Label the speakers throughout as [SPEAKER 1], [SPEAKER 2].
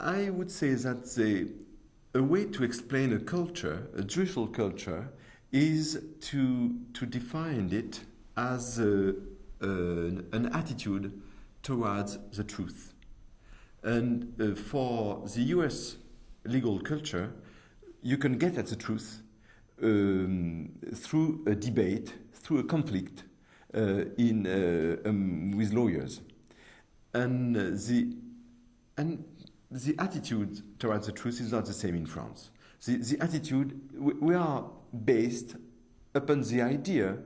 [SPEAKER 1] I would say that a way to explain a culture, a judicial culture, is to define it as an attitude towards the truth. And for the US legal culture, you can get at the truth through a debate, through a conflict with lawyers. And the attitude towards the truth is not the same in France. The attitude, we are based upon the idea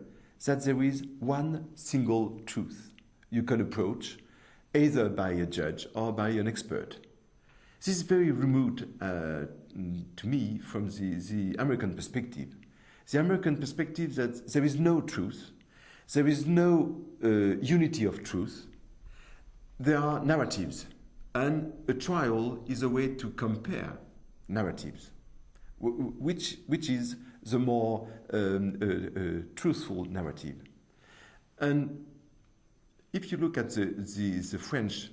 [SPEAKER 1] that there is one single truth you can approach, either by a judge or by an expert. This is very remote to me from the American perspective. The American perspective that there is no truth, there is no unity of truth, there are narratives, and a trial is a way to compare narratives, which is the more truthful narrative. And if you look at the French,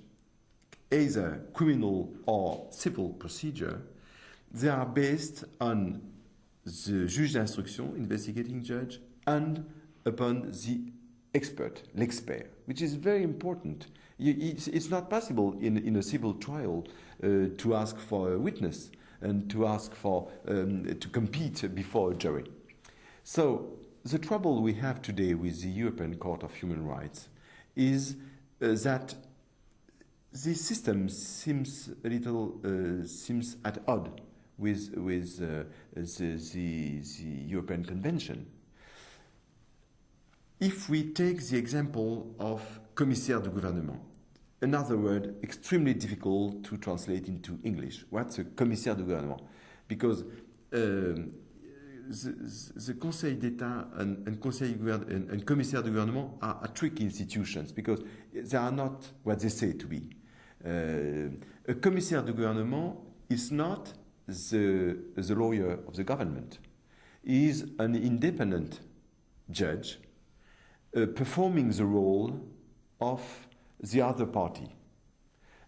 [SPEAKER 1] either criminal or civil procedure, they are based on the juge d'instruction, investigating judge, and upon the expert, l'expert, which is very important. It's not possible in a civil trial to ask for a witness and to ask for to compete before a jury. So the trouble we have today with the European Court of Human Rights is that the system seems a little seems at odds with the European Convention. If we take the example of commissaire de gouvernement, another word extremely difficult to translate into English. What's a commissaire de gouvernement? Because the Conseil d'État and commissaire de gouvernement are tricky institutions because they are not what they say to be. A commissaire de gouvernement is not the lawyer of the government. He is an independent judge performing the role of the other party.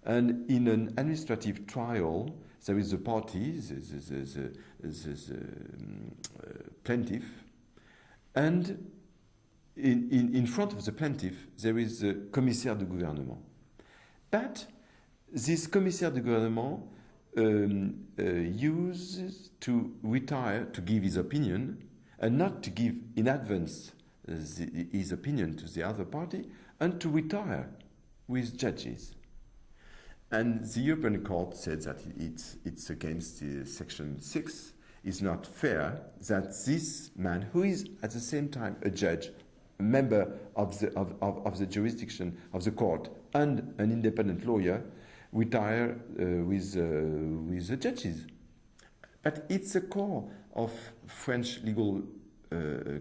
[SPEAKER 1] And in an administrative trial, there is a party, the plaintiff, and in front of the plaintiff, there is the commissaire de gouvernement. But this commissaire de gouvernement uses to retire, to give his opinion, and not to give in advance his opinion to the other party, and to retire with judges. And the European Court said that it's against Section 6. It's not fair that this man, who is at the same time a judge, a member of the jurisdiction of the court, and an independent lawyer, retire with the judges. But it's a core of French legal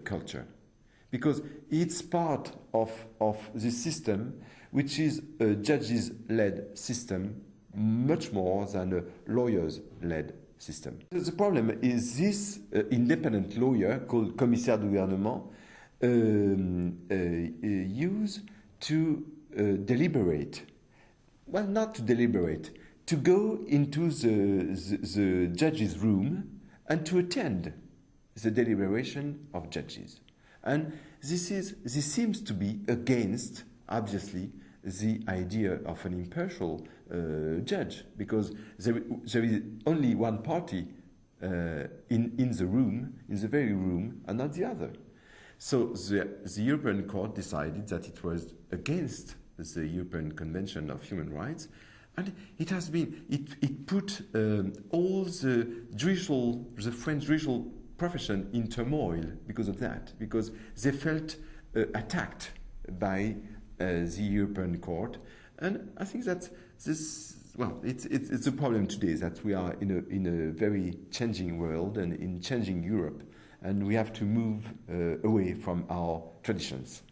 [SPEAKER 1] culture, because it's part of the system, which is a judges-led system much more than a lawyers-led system. The problem is this independent lawyer called commissaire de gouvernement used to deliberate. Well, not to deliberate, to go into the judge's room and to attend the deliberation of judges. And this seems to be against, obviously, the idea of an impartial judge, because there is only one party in the room, in the very room, and not the other. So the European Court decided that it was against the European Convention of Human Rights, and it has been it put all the French judicial profession in turmoil because of that, because they felt attacked by the European Court. And I think that it's a problem today that we are in a very changing world and in changing Europe, and we have to move away from our traditions.